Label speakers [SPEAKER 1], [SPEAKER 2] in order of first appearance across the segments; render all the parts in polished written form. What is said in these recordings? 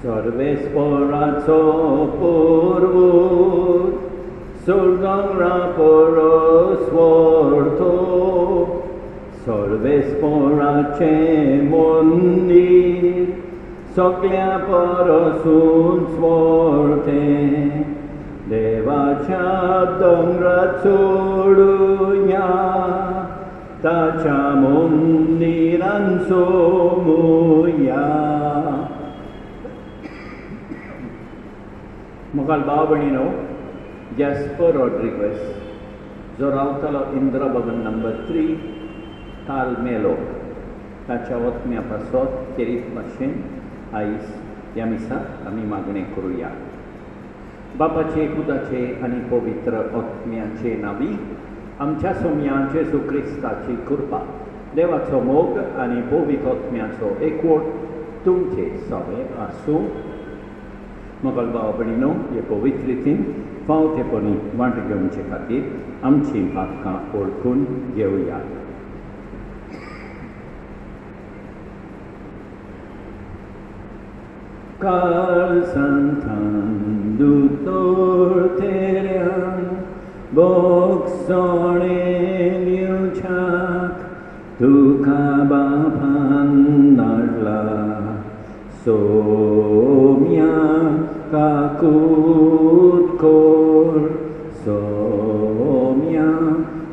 [SPEAKER 1] Sorvesporaco porvod, sorgangra porosvorto, sorvesporace mondir, soglia porosun svorte, devacha dongra tsurunya, tacha mondiran somuya. Mughal Babanino, Jasper Rodriguez, Zorautalo Indra Bhavan number 3, Tal Melo, Tachawat Miapasot, Kerit Mashin, Ais, Yamisa, Ami Magne Kuruya. Bapache Kudache, Ani Povitra Otmiache Navi, Amcha Somyache Sukristache Kurpa, Devacho Mog, Ani Povitotmiacho Equot, Tumche Save Asu. Mughal Babanino, ये पवित्र दिन फावते पनी want घेवचे खातीर आमची पातकां ओळखून घेवया. काल सांतान दुतोर तेऱ्यान बोगसोणे लिवछाक तुका बापान Nadla Saumya kakut kor, somya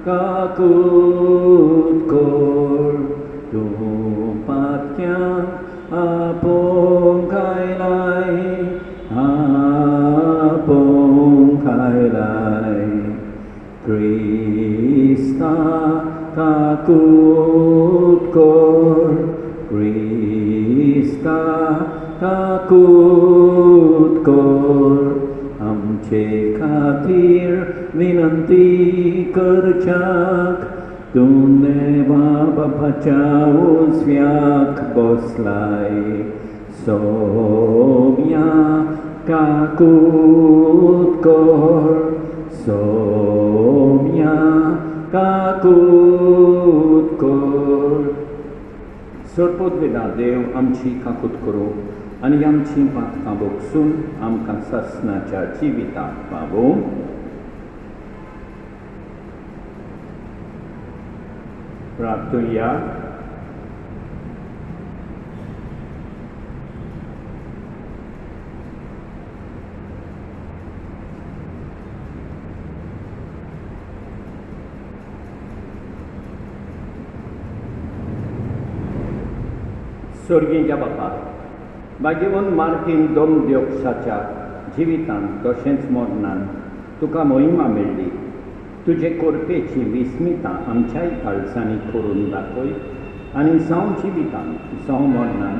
[SPEAKER 1] kakut kor, tumpatnya apong kailai, Krista kakut kor, Krista kakut kor, आमचे खातीर विनंती करच्याक तुने बापाच्या उजव्याक बसलाय. Saumya kakut kor, Saumya kakut kor. सरपोतवेदा देव आमची काकूत करूं आनी आमची पातकां बोगसून आमकां ससनाच्या जिविताक पावों. प्रार्थुया. स्वर्गीय बापा, भाग्यवन मार्तीन दोन दिवसाच्या जिवितांत तशेंच मरणान तुका महिमा मेळ्ळी. तुजे कोरपेची विस्मिता आमच्याय काळजांनी करून दाखय आनी जावं जिवितांत जावं मरणान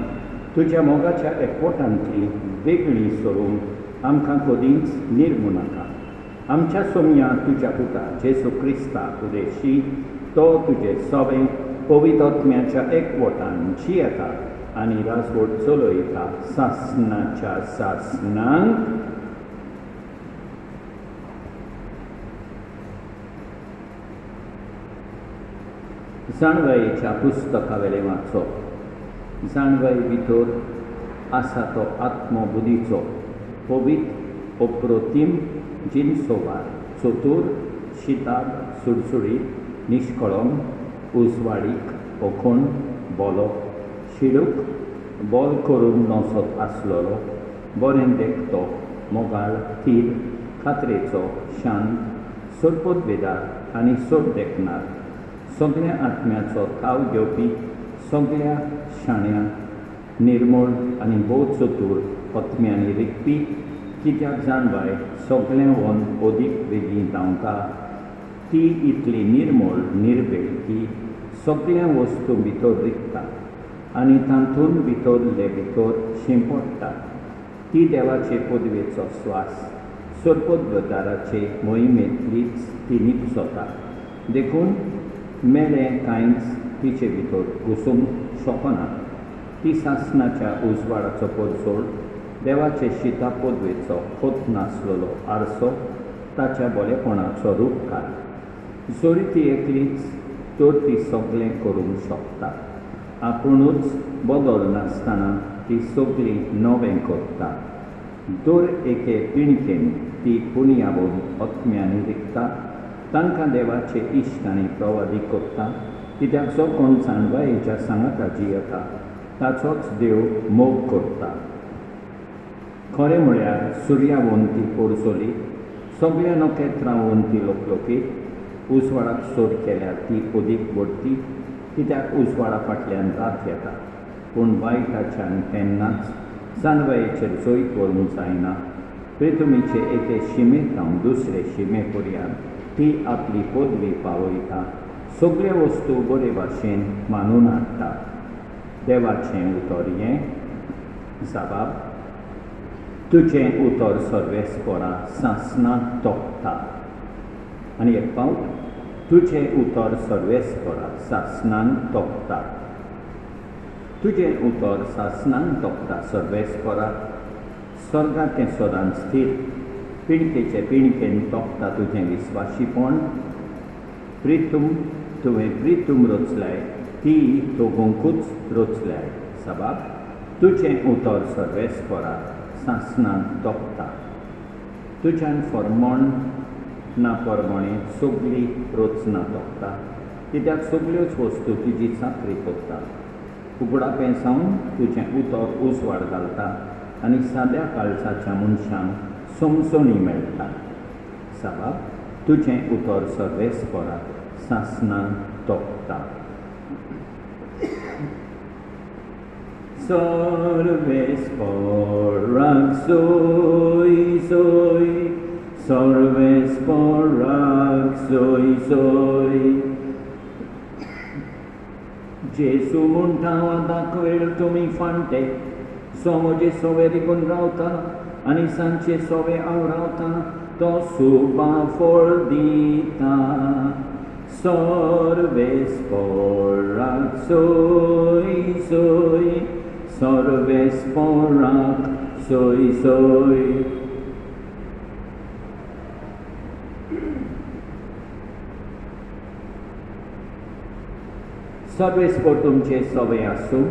[SPEAKER 1] तुज्या मोगाच्या एकवटांतली वेगळी सोडूंक आमकां कदींच निर्मू नाका. आमच्या सोम्या तुज्या पुता जेसू क्रिस्ताक उदेशी तो तुजे सवे पवित्रात्म्याच्या एकवटान जियेता आनी राजवट चलयता सासनाच्या सासनांक. जाणवायेच्या पुस्तकावेलें वाचप. जाणवाये भितर आसा तो आत्मबुदीचो पवित्र अप्रतीम जिनसोवार, चतूर, शितार, सुडसुडीत, निश्कळंक, उजवाडीक, अखंड, बोलो, शिडूक, बोल करून नसत आसलोलो, बरें देखतो, मोगाळ, थीर, खात्रेचो, शांत, सरपोतवेदार आनी सोड देखणार, सगळ्या आत्म्याचो ताव घेवपी, सगळ्या शाण्या, निर्मळ आनी भोव चतूर आत्म्यांनी रिकपी, कित्याक जाणवाय सगळें वन अदीक वेगळीं जावंका. ती इतली निर्मळ निर्भेळ की सगळ्या वस्तू भितर रिकता आनी तातूंत भितरले भितर शिंपडटा. ती देवाचे पदवेचो स्वास, सरपोतवेदाराचे मोहिमेंतलीच ती निपसता. देखून मेळ्ळें कांयच तिचे भितर घुसूंक शकना. ती सासनाच्या उजवाडाचो पडसोड, देवाचे शिता पदवेचो खोत नासलेलो आरसो, ताच्या बरेपणाचो रूपकार. जोरी ती एकलीच तर ती सगळें करूंक शकता. आपुणूच बदल नासतना ती सगळीं नवें करता. दर एके पिणकेन ती पुण्यावून आत्म्यांनी रिगता. तांकां देवाचे इश्ट आनी प्रवादी करता. कित्याक जो कोण जाणवायेच्या सांगाता जियेता ताचोच देव मोग करता. खरें म्हळ्यार सुर्यावून ती पोरसोली, सगळ्या नखेत्रांवून ती लोकलोकीत. उजवाडाक सोद केल्यार ती अदीक वडटी, कित्याक उजवाडा फाटल्यान रात येता. पूण वायटाच्यान केन्नाच जानवायेचेर जैत व्हरूंक जायना. पृथ्वीचे एके शिमेकावन दुसरे शिमे पर्यंत ती आपली पदवी पावयता. सगळे वस्तू बरे भाशेन मानून हाडटा. देवाचें उतर हें जबाब: तुजें उतर सर्वेस्परा सासणां तोखता. आनी एक फावट: तुजें उतर सर्वेस्परा सासणान तोखता. तुजें उतर सासणान तोखता सर्वेस्परा. स्वर्गांत तें सदांच स्थिर. पिणकेचे पिणकेन तोखता तुजें विस्वाशीपण. तुवें प्रितूम रचल्याय, ती दोगूंकूच रचल्याय. जबाब: तुजें उतर सर्वेस्परा सासणान तोखता. तुज्यान फर्मोण ना परमणे सगळीं रचना तोखता. कित्याक सगळ्योच वस्तू तुजी चाकरी करता. उगडापें सावन तुजें उतर उजवाड घालता आनी साद्या काळजाच्या मनशांक समजणी मेळटा. जबाब: तुजें उतर सर्वेस्परा सासणान तोखता. सर्वेस्पराक सोय सोय, सर्वेस्पराक सोय सोय. जेसू म्हणटा वदाक वेळ तुमी फांटे, सोमोजे सोवे रिगून रावता आनी सांजचे सोवे आवरावता. तो सुबा फळ दिता. सर्वेस्पराक सोय सोय, सर्वेस्पराक सोय सोय. सर्वेस्पर तुमचे सोवे आसूं.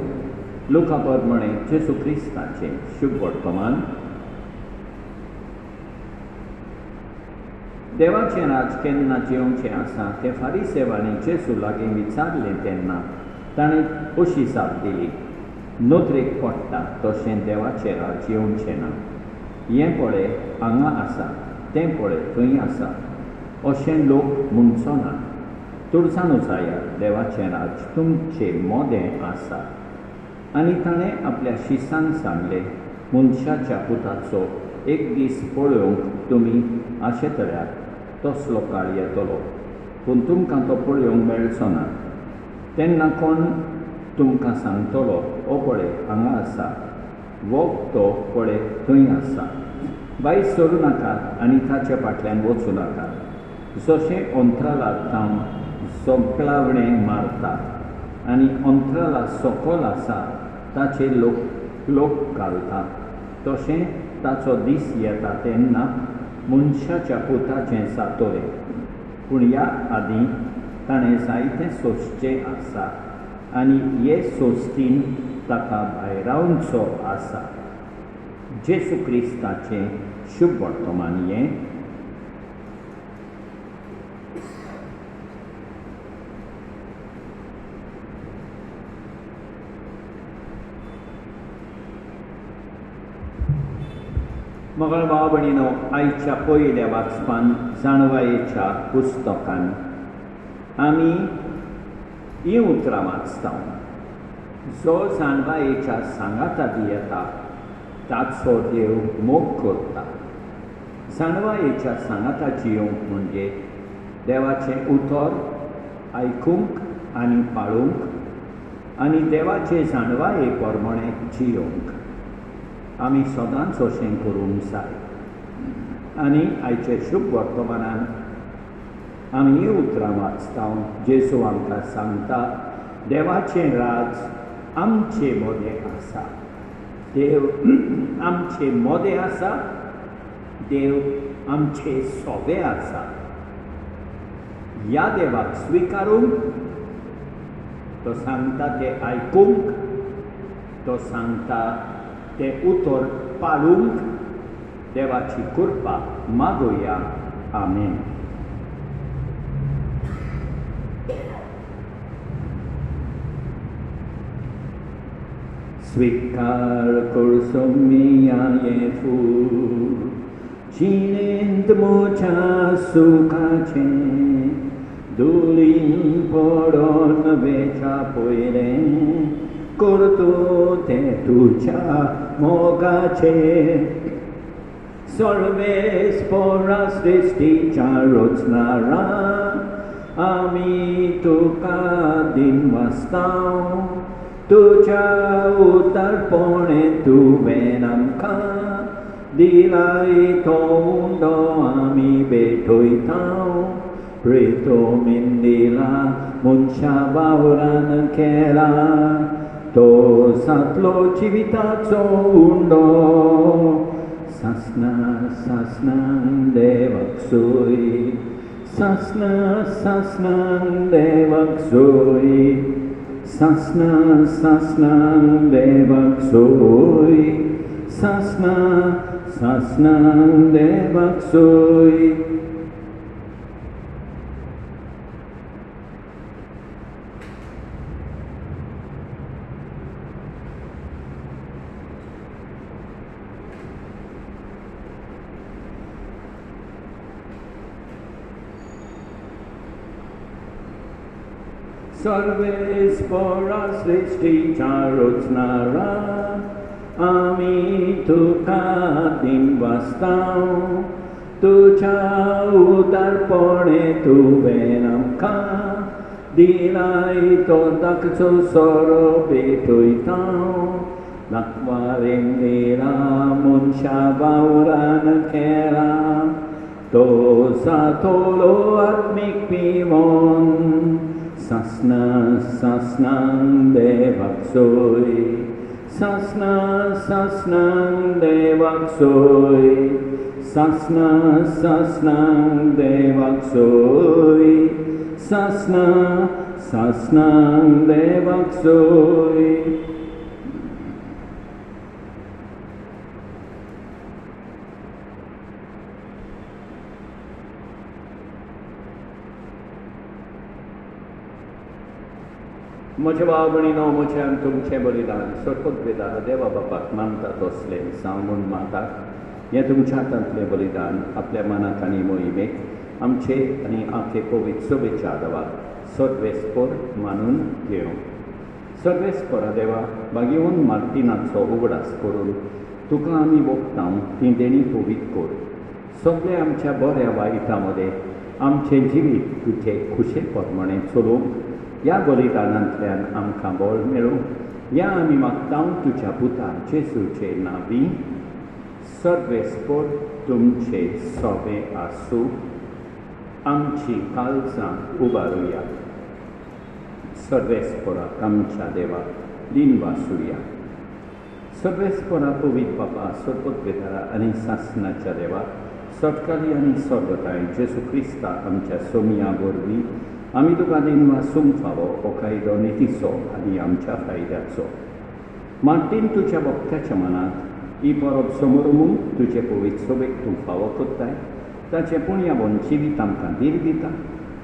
[SPEAKER 1] लुका प्रमाणे जेसू क्रिस्ताचें शुभ वर्तमान. देवाचें राज केन्ना जेवचें आसा तें फारिसेवांनी जेसू लागीं विचारलें तेन्ना ताणें अशी जाप दिली: नोदरेक पडटा तशें देवाचें राज येवचें ना. हें पळय हांगा आसा, तें पळय थंय आसा अशें लोक म्हणचो ना. तुळजानो जायार देवाचें राज तुमचें मोदें आसा. आनी ताणें आपल्या शिसांक सांगलें: मनशाच्या पुताचो एक दीस पळोवंक तुमी आशेतल्यार तसलो काळ येतलो, पूण तुमकां तो पळोवंक मेळचो ना. तेन्ना कोण तुमकां सांगतलो: ओ पळय हांगा आसा, वो तो पळय थंय आसा. भायर सरूं नाकात आनी ताचे फाटल्यान वचूं नाकात. जशें अंतराळांत जावन सोगलावणें मारता आनी अंतराळा सकयल आसा ताचे लोक घालता, तशें ताचो दीस येता तेन्ना मनशाच्या पुताचें जातलें. पूण ह्या आदीं ताणें जायतें सोंसचें आसा आनी हे सोंसतीन ताका भायरावचो आसा. जेसू क्रिस्ताचें शुभ वर्तमान हें. मोगळ भाव भयणीनो, आयच्या पयल्या वाचपान जाणवायेच्या पुस्तकान आमी हीं उतरां वाचता: जो जाणवायेच्या सांगातादी येता ताचो देव मोग करता. जाणवायेच्या सांगाताची येवंक म्हणजे देवाचें उतर आयकूंक आनी पाळूंक आनी देवाचे जाणवाये प्रमाणे जियोंक. आमी सदांच अशें करूंक जाय. आनी आयचे शुभ वर्तमानान आमी हीं उतरां वाचता. जेसू आमकां सांगता: देवाचें राज आमचे मोदें आसा. देव आमचे मोदें आसा. देव आमचे सोबे आसा. ह्या देवाक स्विकारूंक, तो सांगता तें आयकूंक तो सांगता ते उतर पाळूंक देवाची कृपा मागुया. आमेन. स्वीकार करसो मिया फूल जिणेंत म्हज्या सुखाचें धुळीन पडोन वेच्या पयलें करतो तें तुज्या मोगाचें. सर्वेस्परा सृश्टीच्या रचणारा आमी तुका दिनवासतांव. तुज्या उदारपणे तुवें आमकां दिलाय तो उंडो आमी भेटयतांव. प्रेतोमीन दिला मनशा वावरान केला तो सातलो जिविताचो उंडो. सासना सासनान देवाक सोय, सासना सासनान देवाक सोय, सासना सासनान देवाक सोय, सासना सासनान देवाक सोय. सर्वेस्परा सृष्टीच्या रचणारा आमी तुका दिनवासतांव. तुज्या उदारपणे तुवें आमकां दिलाय तो धाकचो सोरो भेटयतांव. नाकवारेन दिला मनशा वावरान केला तो सातलो आत्मीक पिवोन. सासना सासनान देवाक सोय, सासना सासनान देवाक सोय, सासना सासनान देवाक सोय, सासना सासनान देवाक सोय. म्हज्या भाव भयणीनो, म्हजें आनी तुमचें बलिदान सर्पोद्वेदा देवा बापाक मानता तसलें सांगून मागता. हें तुमच्या हातांतलें बलिदान आपल्या मनाक आनी मोहिमेक आमचे आनी आखे पवित्र सभेच्या आदाराक सर्वेस्पर मानून घेवं. सर्वेस्परा देवा, बागेवन मार्टिनाचो उगडास करून तुका आमी वखदांव ती देणी पवित्र कर. सगळे आमच्या बऱ्या वायटा मदें आमचें जिवीत तुजे खुशे प्रमाणें चलोवंक ह्या बलिदानांतल्यान आमकां बळ मेळूं. ह्या आमी मागतांव तुज्या पुता जेजूचे नांवी. सर्वेस्पर तुमचे सोबे आसूं. आमची काळजां उबारुया. सर्वेस्पराक आमच्या देवाक दिनवासुया. सर्वेस्परा पवित्र बापा, सर्पोद्वेदारा आनी सासनाच्या देवा, सटकाली आनी सर्वताय जेजू क्रिस्ता आमच्या सोमिया वरवीं आमी तुका दिनवासूंक फावो हो कायदो नितीचो आनी आमच्या फायद्याचो. मार्टीन तुज्या भक्ताच्या मनांत ही परब समोरूंक तुजे पवित्र सभेक तूं फावो करताय. ताचें पुण्यावन जिवीत आमकां दीर दिता.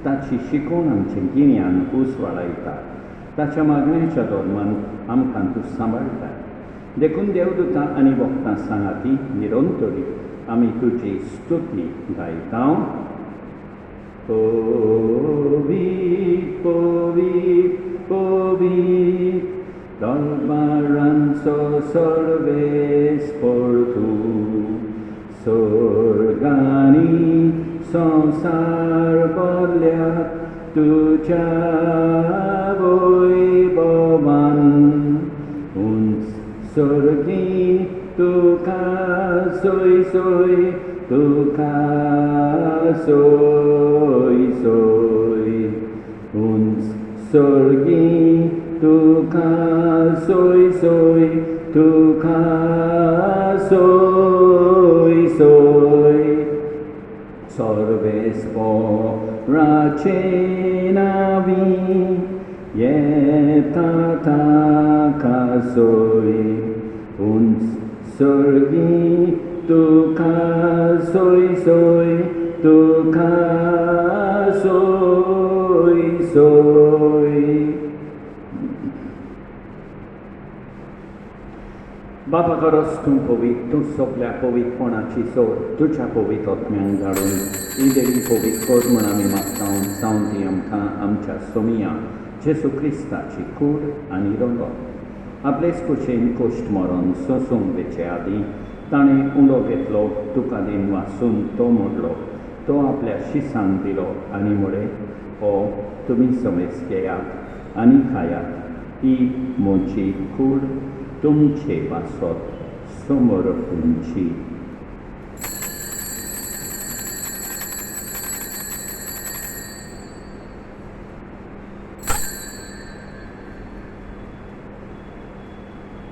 [SPEAKER 1] ताची शिकवण आमचें गिन्यान उस वाडयता. ताच्या मागण्याच्या धर्मान आमकां तूं सांबाळटाय. देखून देवदूतां आनी भक्तां सांगाती निरंतरी आमी तुजी स्तुती गायतांव. Povit, povit, povit, dogmaranzo सर्वेस्पर तूं. स्वर्गानी संसार भरल्या तुज्या वैभवान. उंच सर्गी तुका सोय सोय, तुका सोय सोय. उंच सर्गी तुका सोय सोय, तुका सोय सोय. सर्वेस्पराचे नांवी येता ताका soy, uns sorgi, tuka soy, tuka soy. Baba Garostum povit, tu soplia povit ponaci sor, tucia povit otmian darun, ideli povit kodmunami matkaun, sauntiam ka amcha somia, Jesu Christa ci cur anirongo. Ablescucem coștmoron sosum veceadi, tane ulogetlo tucadin vasun tomodlo, to aplea și sandilo animore, o tumisomeschea, anicaya, I moci cur, tumce vasot, somor punci.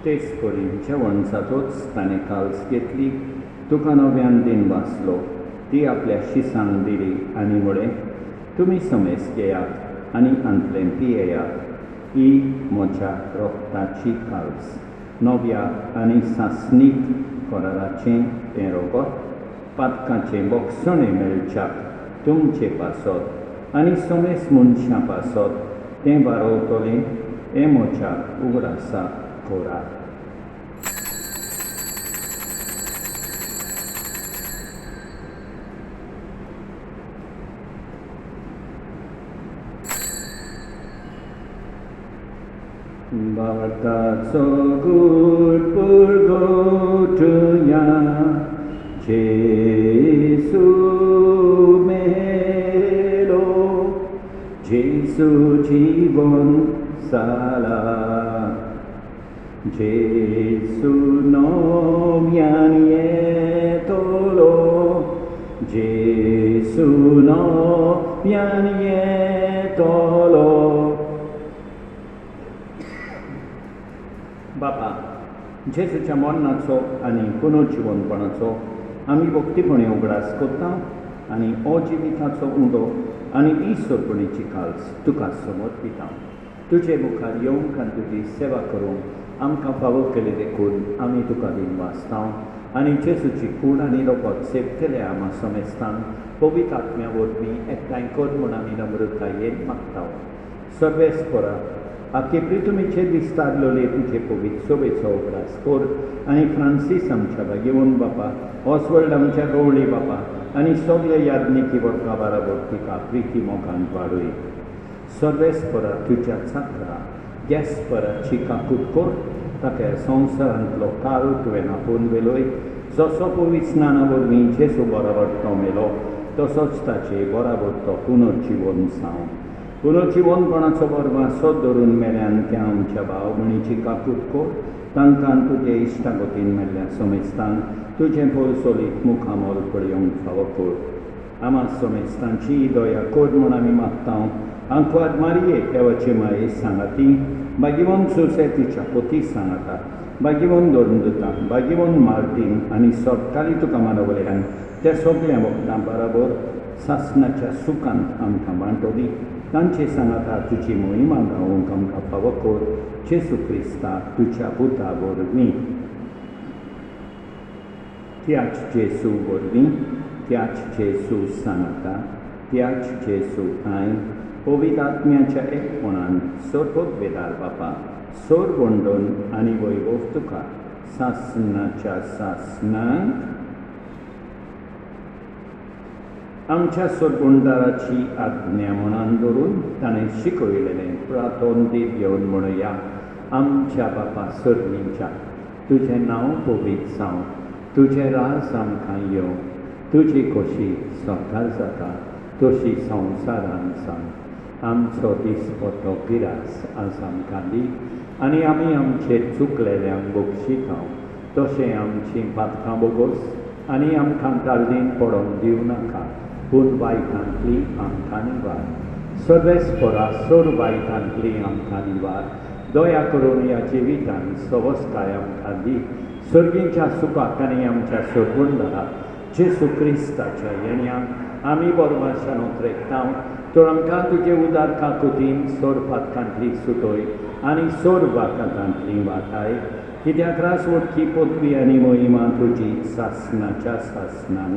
[SPEAKER 1] Te sporim ceavonța toți stane calschetli, tukanovian din vaslo, ti aplea și sandili animore, tumisomeschea, ani antlempiea, I mocha rohtachi kals. Novia ani sasnit koraracen penrogot, patkache boksone melchak, tumche pasot, ani somes muncha pasot, tembarotole, emocha ugrasa korat. Bharata so good purgotuya Jesu melo Jesu jivon sala Jesu nomyan yetolo Jesu nomyan yetolo बापा जेसूच्या मरणाचो आनी पुनर्जिवनपणाचो आमी भक्तीपणे उगडास करता आनी अजिविताचो undo आनी ईश्वरपणेची calls तुका समर्पिता. तुजे मुखार येवंक आनी तुजी सेवा करूंक आमकां फावो केले देखून आमी तुका दिनवासता आनी जेसूची कूड आनी रोगोत सेवतले आमा समेस्तान पवित्र आत्म्या वरवीं एकठांय कर म्हूण आमी नम्रतायेन मागता. सर्वेस्परा आखे प्रितुमीचे दिसतारलोले तुझे पवित्र सोबेचो उगडास कर आनी फ्रांसीस आमच्या भाग्यवन बापा, ऑसवर्ल्ड आमच्या गवळी बापा आनी सगळे याज्ञिकी वर्गा बाराबर तिका प्रिती मोगान वाडय. सर्वेस्परा तुज्या चाकरा गॅस्पराची काकूट कर ताका संवसारांतलो काळ तुवें आपोवन वेलोय. जसो पवित्र स्नाना वरवीं जेसू बरोबर तो मेलो तसोच ताचे बरोबर तो पुनर्जिवन जावं. पुनर्जिवनपणाचो बरवासो धरून मेल्यान त्या आमच्या भाव भयणीची काकूट कर. तांकां तुजे इश्टागतीन मेल्ल्या समेस्तान तुजें पोरसोलीक मुखामोल पळयोवंक फावो कर. आमा समेस्तांची दया कर म्हूण आमी मागता. आंकवाद मारये देवाचे माये सांगाती, भाग्यवन सोसायटीच्या पोती सांगाता, भाग्यवन दोरंदुता, भाग्यवन मार्टीन आनी सोबकाली तुका मानवल्यान त्या सगळ्या भक्तां बरोबर सासणाच्या सुखांत आमकां वांटोदी. तांचे सांगाता तुजी मोहिमा गावोवंक आमकां फावो कर. जेसू क्रिस्ता तुज्या पुता वरवीं. त्याच जेसू वरवीं, त्याच जेसू सांगाता, त्याच जेसू आयन पवित्र आत्म्याच्या एकपणान सर्वोद्वेदार बापा सोर वंडोन आनी वैभव तुका सासणाच्या सासणांत आमच्या सोडगुंडाराची आज्ञा मनान धरून ताणें शिकयलेलें प्रार्थोन दिव्योन म्हणुया. आमच्या बापा सर्वींच्या तुजें नांव पवित्र जावं, तुजें राज आमकां येवं, तुजी खोशी सकाळ जाता तशी संवसारान जावं. आमचो दिसपतो गिरास आज आमकां दी आनी आमी आमचेर चुकलेल्यांक बक्षितांव तशें आमचीं पातकां बोगोस आनी आमकां ताळडीन पडोवंक दिवं नाका पूण वायटांतली आमकां निवार. सर्वेस्परा सोर वायटांतली आमकां निवार. दया करून ह्या जिवितान सवस्काय आमकां दी. सर्गीच्या सुखाक आनी आमच्या सोडगुंडाराक जेसू क्रिस्ताच्या येण्याक आमी बरवाशान उतरयता तर आमकां तुजे उदार काकुतीन सोरपातकांतली सुटोय आनी सोर वाकांतली वाटाय, कित्याक रास वटची पदवी आनी मोहिमा तुजी सासनाच्या सासनान.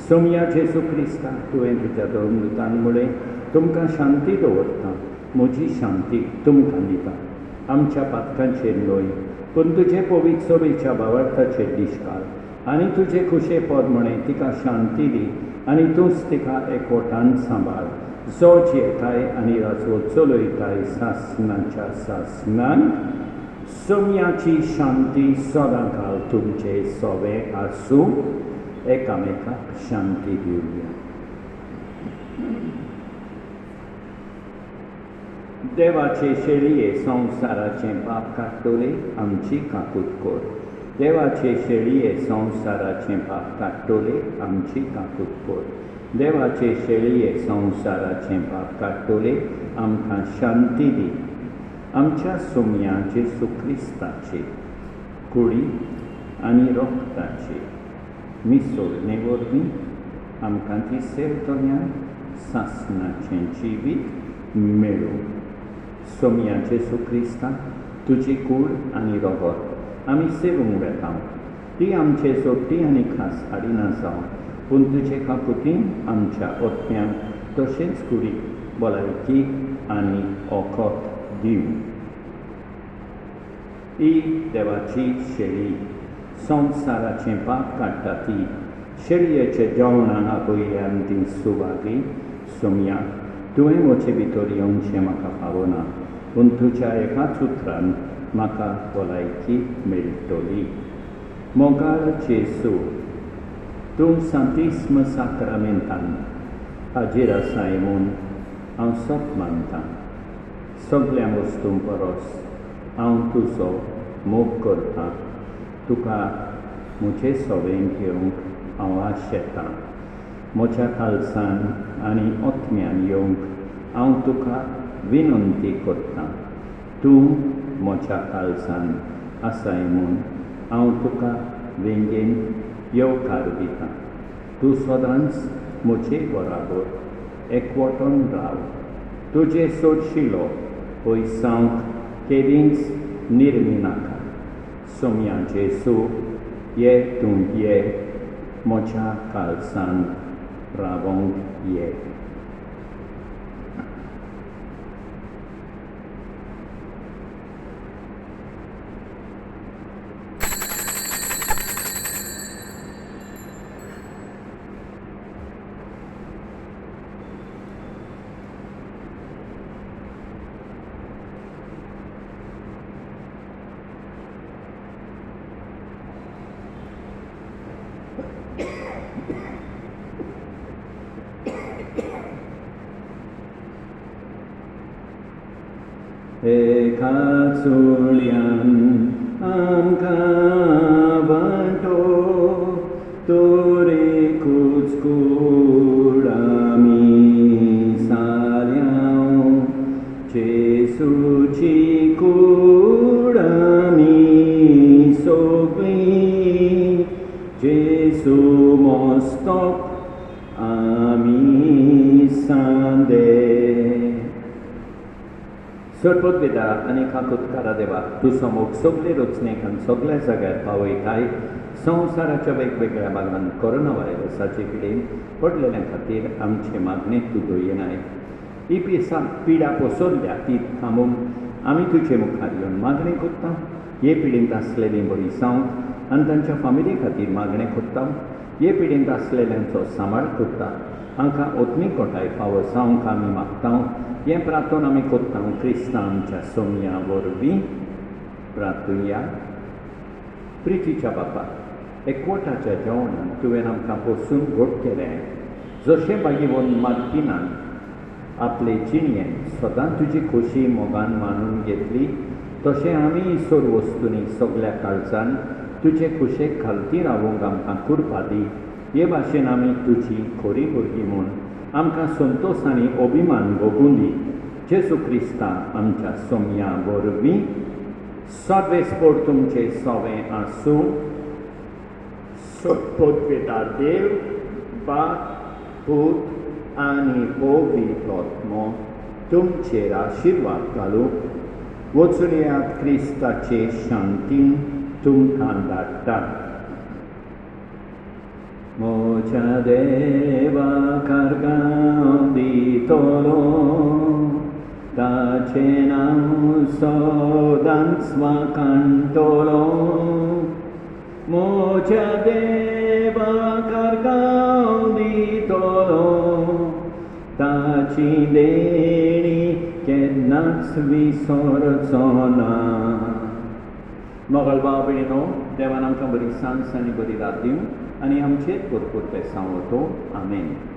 [SPEAKER 1] सोमया जेसू क्रिस्ता तुवें तुज्या दोन दुतान मुळे तुमकां शांती दवरता, म्हजी शांती तुमकां दिता. आमच्या पातकांचेर न्हय पूण तुजे पवित्र सोबेच्या भावार्थाचेर दिश्काल आनी तुजे खुशे पद म्हणे तिका शांती दी आनी तूंच तिका एकवटान सांबाळ. जो जियेताय आनी राजवो चलयताय सासनाच्या सासनान. सोमयाची शांती सदांकाळ तुमचे सोबे आसूं. एकामेकाक शांती दिवया. देवाचे शेळये संवसाराचे पाप काडटले आमची काकूट कोर. देवाचे शेळये संवसाराचे पाप काडटले आमची काकूट कोर. देवाचे शेळये संवसाराचे पाप काडटले आमकां शांती दी. आमच्या सोमया जेसू क्रिस्ताचे कुडी आनी रोखताचे मिसळणे वरवीं आमकां ती सेवतल्यान सासनाचें जिवीत मेळूं. सोमया जेसू क्रिस्ता तुजी कूड आनी रोगत आमी सेवूंक वेता. ती आमचे सोडटी आनी खास हाडिना जावं पूण तुजे काकुतीन आमच्या ओतम्यांक तशेंच कुडीक भलायकी आनी ओखोत दिव. ही देवाची शेळी संवसाराचें पाप काडटा ती शेळयेच्या जेवणान आपयल्यान ती सुवागली. सोमया तुवें म्हजे भितर येवचें म्हाका फावना पूण तुज्या एकाच उतरान म्हाका भलायकी मेळटली. मोगाळ जेसू तूं सांतिस्म साक्रामेंतान हाजीर आसाय म्हूण हांव सोप मानतां. सगळ्या वस्तूं परस हांव तुजो मोग करतां. तुका म्हजे सोबेन घेवंक हांव आशेतां. म्हज्या खालसान आनी ओतम्यान येवंक हांव तुका विनंती करतां. तूं म्हज्या खालसान आसाय म्हूण हांव तुका वेंगेन येवकार दितां. तूं सदांच म्हजे बराबर एकवटून राव. तुजे सोडशिलो पयसांक केदींच निर्मी नाका. सोमया जेसू ये तूं ये म्हज्या खालसान रावोंक ये. एका चोळ्यान आमकां वांटो तोरेकूच कूड आमी साऱ्यांव. जेसूची कूड आमी सोगळीं. जेसू मस्तक आमी सांदे. सरपत वेदा आनी काकुतकारा देवा तूं समोग सगळे रचनेक आनी सगळ्या जाग्यार पावयताय. संवसाराच्या वेगवेगळ्या भागांत कोरोना व्हायरसाचे पिडेन पडलेल्या खातीर आमचे मागणेक तूं दोयनाय. ही पिडा पसरल्या ती थांबोवंक आमी तुजे मुखार येवन मागणी करता. हे पिडेंत आसलेलीं बरी जावंक आनी तांच्या फामिली खातीर मागणें करता. हे पिडेंत आसलेल्यांचो सांबाळ करता. हांकां ओतमी कोटाय फावो जावंक आमी मागता. हें प्रार्थना आमी करता क्रिस्तां आमच्या सोमया वरवीं. प्रार्थुया. प्रितीच्या बापा, एकवटाच्या जेवणान तुवें आमकां बसून घोट केलें. जशें बागीवन मार्तिनान आपले जिणयेन सदां तुजी खोशी मोगान मानून घेतली तशें आमी इसोर वस्तूंनी सगळ्या काळजान तुजे खुशेक खालती रावूंक आमकां कुरपा दी. हे भाशेन आमी तुजी खोरी भुरगीं म्हूण आमकां संतोश आनी अभिमान भोगूं दी. जेसू क्रिस्ता आमच्या सोमया वरवीं. सद्वेस्पोर तुमचे सोवें आसूं. सोदपोत वेता देव, बाप, पूत आणि पवित्रोत्मो तुमचेर आशीर्वाद घालूं वचुऱ्यात क्रिस्ताचे शांतीन तुमकां धाडटा. मोच्या देवा कारगांव दितलो ताचें नांव सदांच वाखाणटलो. मोच्या देवा कारगांव दितलो ताची देणी केन्नाच विसरचो ना. मोगल भाव भयणीनो, देवान आमकां बरी सांस आनी बरी रात दिवं आनी आमचेर भरपूर पेसां वटो. आमेन.